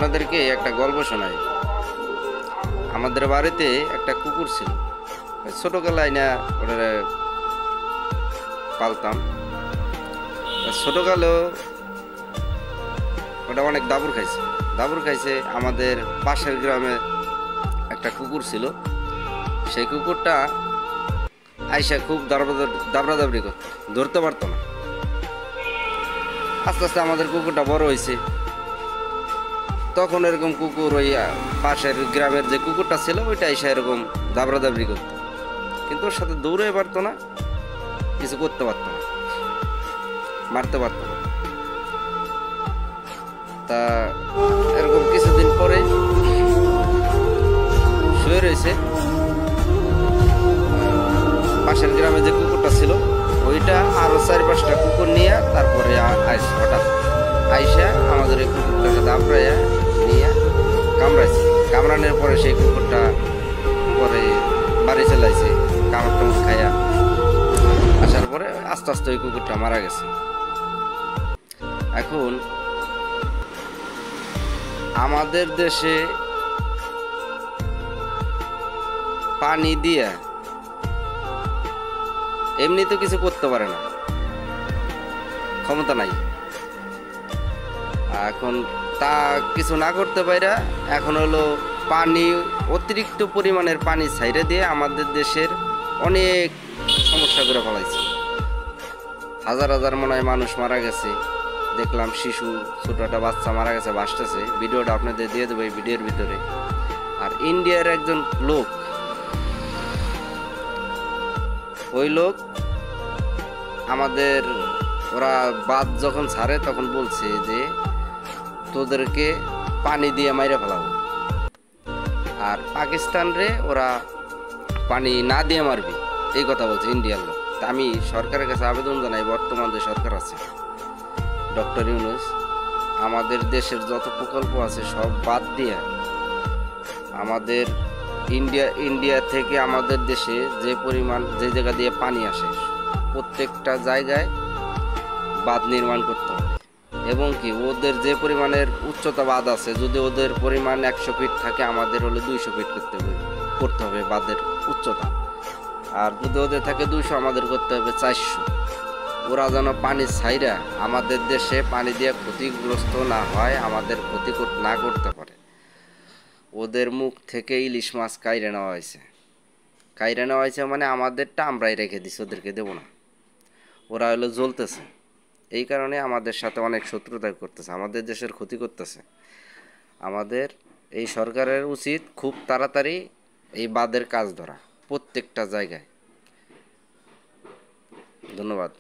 আপনাদেরকে একটা গল্প শোনাই। আমাদের বাড়িতে একটা কুকুর ছিল, ছোটবেলায় না ওটা পালতাম। ছোটকালেও ওটা অনেক দাবুর খাইছে। আমাদের পাশের গ্রামে একটা কুকুর ছিল, সেই কুকুরটা আইসা খুব দাবড়াদাবড়ি করত, ধরতে পারতো না। আস্তে আস্তে আমাদের কুকুরটা বড় হয়েছে, তখন এরকম কুকুর ওই পাশের গ্রামের যে কুকুরটা ছিল ওইটা এসে এরকম দাবড়াদাবড়ি করত, কিন্তু ওর সাথে দৌড়ে পারতো না, কিছু করতে পারতো না, মারতে পারতো না। তা এরকম কিছুদিন পরে শুয়ে রয়েছে, পাশের গ্রামে যে কুকুরটা ছিল ওইটা আরো 4-5টা কুকুর নিয়ে তারপরে হঠাৎ আইসা আমাদের এই কুকুরটাকে দাবড়াইয়া নিয়ে কামড়ানোর পরে সেই কুকুরটা পরে বাড়ি চলে আসে, কামড় টামড় খাইয়া আসার পরে আস্তে আস্তে ওই কুকুরটা মারা গেছে। এখন আমাদের দেশে পানি দিয়া এমনি তো কিছু করতে পারে না, ক্ষমতা নাই। এখন তা কিছু না করতে পাইরা এখন হলো পানি, অতিরিক্ত পরিমাণের পানি ছাইড়ে দিয়ে আমাদের দেশের অনেক সমস্যা করে ফেলাইছে। হাজার হাজার মনে হয় মানুষ মারা গেছে, দেখলাম শিশু ছোট একটা বাচ্চা মারা গেছে, ভাসতেছে। ভিডিওটা আপনাদের দিয়ে দেবো এই ভিডিওর ভিতরে। আর ইন্ডিয়ার একজন লোক, ওই লোক আমাদের ওরা বাদ যখন ছাড়ে তখন বলছে যে তোদেরকে পানি দিয়ে মাইরে ফেলাবো, আর পাকিস্তান রে ওরা পানি না দিয়ে মারবি, এই কথা বলছে ইন্ডিয়ার লোক। তা আমি সরকারের কাছে আবেদন জানাই, বর্তমান যে সরকার আছে ডক্টর ইউনূস, আমাদের দেশের যত প্রকল্প আছে সব বাদ দিয়ে আমাদের ইন্ডিয়া থেকে আমাদের দেশে যে পরিমাণ, যে জায়গা দিয়ে পানি আসে প্রত্যেকটা জায়গায় বাঁধ নির্মাণ করতে হবে। এবং কি ওদের যে পরিমাণের উচ্চতা বাঁধ আছে, যদি ওদের পরিমাণ 100 ফিট থাকে আমাদের হলে 200 ফিট করতে হবে বাঁধের উচ্চতা। আর যদি ওদের থাকে 200, আমাদের করতে হবে 400। ওরা যেন পানি ছাইরা আমাদের দেশে পানি দিয়ে ক্ষতিগ্রস্ত না হয়, আমাদের ক্ষতি না করতে পারে। ওদের মুখ থেকে ইলিশ মাছ কাইরে নেওয়া হয়েছে মানে আমাদেরটা আমরাই রেখে দিছি, ওদেরকে দেবো না। ওরা হলো জ্বলতেছে, এই কারণে আমাদের সাথে অনেক শত্রুতা করতেছে, আমাদের দেশের ক্ষতি করতেছে। আমাদের এই সরকারের উচিত খুব তাড়াতাড়ি এই বাঁধের কাজ ধরা প্রত্যেকটা জায়গায়। ধন্যবাদ।